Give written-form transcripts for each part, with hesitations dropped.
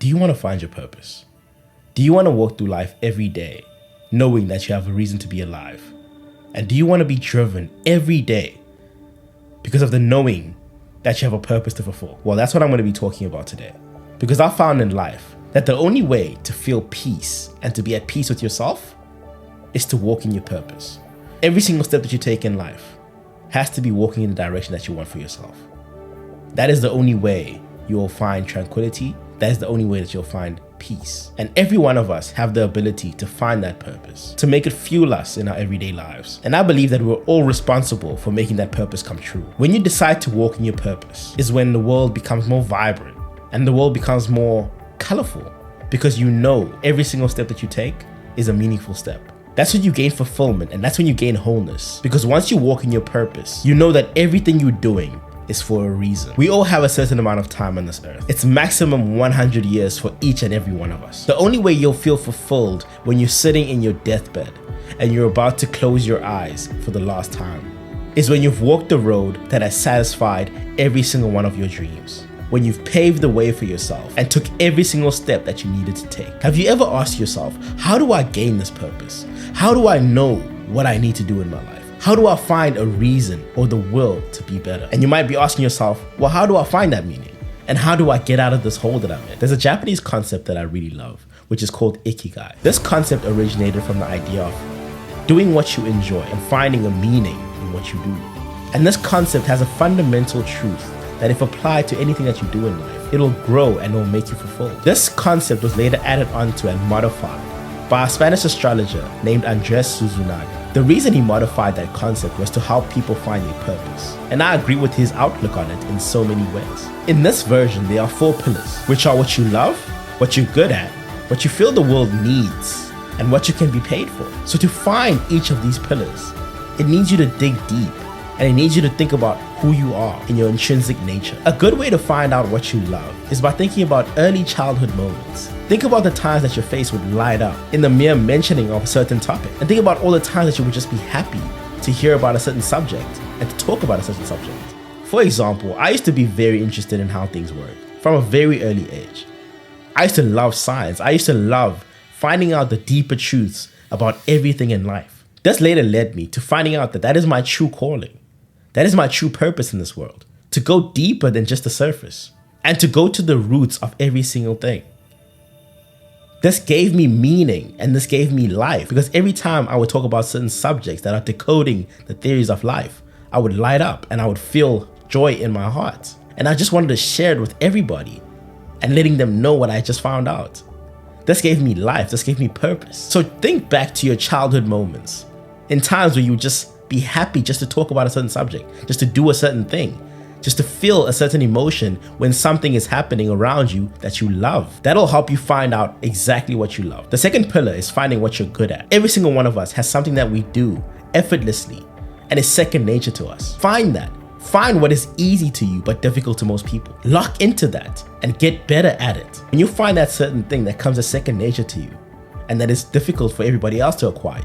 Do you want to find your purpose? Do you want to walk through life every day knowing that you have a reason to be alive? And do you want to be driven every day because of the knowing that you have a purpose to fulfill? Well, that's what I'm going to be talking about today. Because I found in life that the only way to feel peace and to be at peace with yourself is to walk in your purpose. Every single step that you take in life has to be walking in the direction that you want for yourself. That is the only way you will find tranquility. That is the only way that you'll find peace. And every one of us have the ability to find that purpose, to make it fuel us in our everyday lives. And I believe that we're all responsible for making that purpose come true. When you decide to walk in your purpose is when the world becomes more vibrant and the world becomes more colorful, because you know every single step that you take is a meaningful step. That's when you gain fulfillment, and that's when you gain wholeness. Because once you walk in your purpose, you know that everything you're doing is for a reason. We all have a certain amount of time on this earth. It's maximum 100 years for each and every one of us. The only way you'll feel fulfilled when you're sitting in your deathbed and you're about to close your eyes for the last time is when you've walked the road that has satisfied every single one of your dreams. When you've paved the way for yourself and took every single step that you needed to take. Have you ever asked yourself, how do I gain this purpose? How do I know what I need to do in my life? How do I find a reason or the will to be better? And you might be asking yourself, well, how do I find that meaning? And how do I get out of this hole that I'm in? There's a Japanese concept that I really love, which is called Ikigai. This concept originated from the idea of doing what you enjoy and finding a meaning in what you do. And this concept has a fundamental truth that if applied to anything that you do in life, it'll grow and it'll make you fulfilled. This concept was later added onto and modified by a Spanish astrologer named Andres Suzunaga. The reason he modified that concept was to help people find their purpose. And I agree with his outlook on it in so many ways. In this version, there are 4 pillars, which are what you love, what you're good at, what you feel the world needs, and what you can be paid for. So to find each of these pillars, it needs you to dig deep, and it needs you to think about who you are in your intrinsic nature. A good way to find out what you love is by thinking about early childhood moments. Think about the times that your face would light up in the mere mentioning of a certain topic. And think about all the times that you would just be happy to hear about a certain subject and to talk about a certain subject. For example, I used to be very interested in how things work from a very early age. I used to love science. I used to love finding out the deeper truths about everything in life. This later led me to finding out that that is my true calling. That is my true purpose in this world. To go deeper than just the surface and to go to the roots of every single thing. This gave me meaning and this gave me life, because every time I would talk about certain subjects that are decoding the theories of life, I would light up and I would feel joy in my heart. And I just wanted to share it with everybody and letting them know what I just found out. This gave me life. This gave me purpose. So think back to your childhood moments in times where you would just be happy just to talk about a certain subject, just to do a certain thing, just to feel a certain emotion when something is happening around you that you love. That'll help you find out exactly what you love. The second pillar is finding what you're good at. Every single one of us has something that we do effortlessly and it's second nature to us. Find that. Find what is easy to you but difficult to most people. Lock into that and get better at it. When you find that certain thing that comes as second nature to you and that is difficult for everybody else to acquire,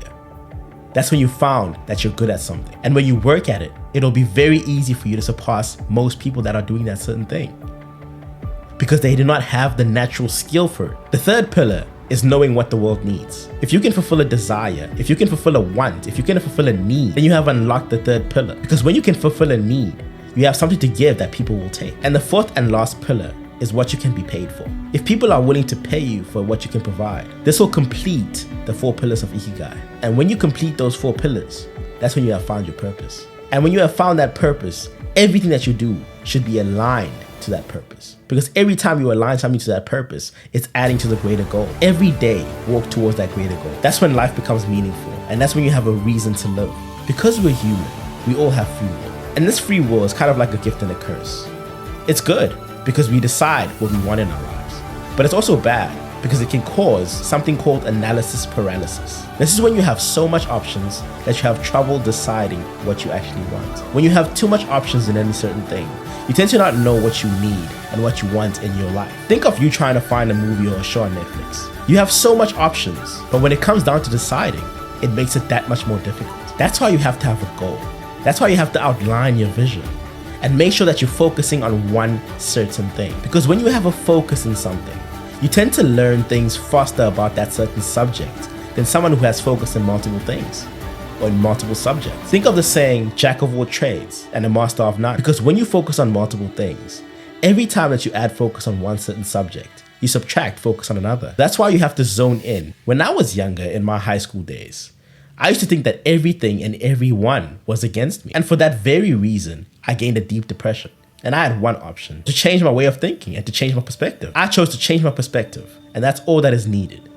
that's when you found that you're good at something. And when you work at it, it'll be very easy for you to surpass most people that are doing that certain thing, because they do not have the natural skill for it. The third pillar is knowing what the world needs. If you can fulfill a desire, if you can fulfill a want, if you can fulfill a need, then you have unlocked the third pillar. Because when you can fulfill a need, you have something to give that people will take. And the fourth and last pillar is what you can be paid for. If people are willing to pay you for what you can provide, this will complete the 4 pillars of Ikigai. And when you complete those 4 pillars, that's when you have found your purpose. And when you have found that purpose, everything that you do should be aligned to that purpose. Because every time you align something to that purpose, it's adding to the greater goal. Every day, walk towards that greater goal. That's when life becomes meaningful. And that's when you have a reason to live. Because we're human, we all have free will. And this free will is kind of like a gift and a curse. It's good because we decide what we want in our lives. But it's also bad because it can cause something called analysis paralysis. This is when you have so much options that you have trouble deciding what you actually want. When you have too much options in any certain thing, you tend to not know what you need and what you want in your life. Think of you trying to find a movie or a show on Netflix. You have so much options, but when it comes down to deciding, it makes it that much more difficult. That's why you have to have a goal. That's why you have to outline your vision and make sure that you're focusing on one certain thing. Because when you have a focus in something, You tend to learn things faster about that certain subject than someone who has focused on multiple things or in multiple subjects. Think of the saying, jack of all trades and a master of none. Because when you focus on multiple things, every time that you add focus on one certain subject, you subtract focus on another. That's why you have to zone in. When I was younger in my high school days, I used to think that everything and everyone was against me. And for that very reason, I gained a deep depression. And I had one option: to change my way of thinking and to change my perspective. I chose to change my perspective, and that's all that is needed.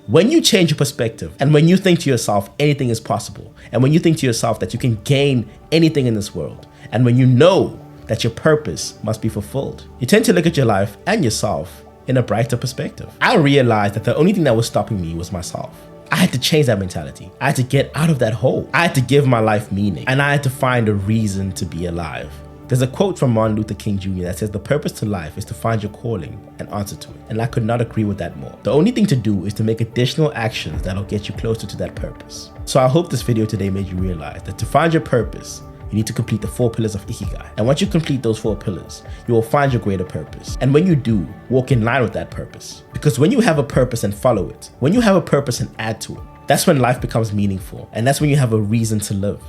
When you change your perspective, and when you think to yourself anything is possible, and when you think to yourself that you can gain anything in this world, and when you know that your purpose must be fulfilled, you tend to look at your life and yourself in a brighter perspective. I realized that the only thing that was stopping me was myself. I had to change that mentality. I had to get out of that hole. I had to give my life meaning, and I had to find a reason to be alive. There's a quote from Martin Luther King Jr. that says, "The purpose to life is to find your calling and answer to it." And I could not agree with that more. The only thing to do is to make additional actions that'll get you closer to that purpose. So I hope this video today made you realize that to find your purpose, you need to complete the 4 pillars of Ikigai. And once you complete those 4 pillars, you will find your greater purpose. And when you do, walk in line with that purpose. Because when you have a purpose and follow it, when you have a purpose and add to it, that's when life becomes meaningful. And that's when you have a reason to live.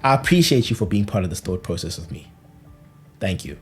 I appreciate you for being part of this thought process with me. Thank you.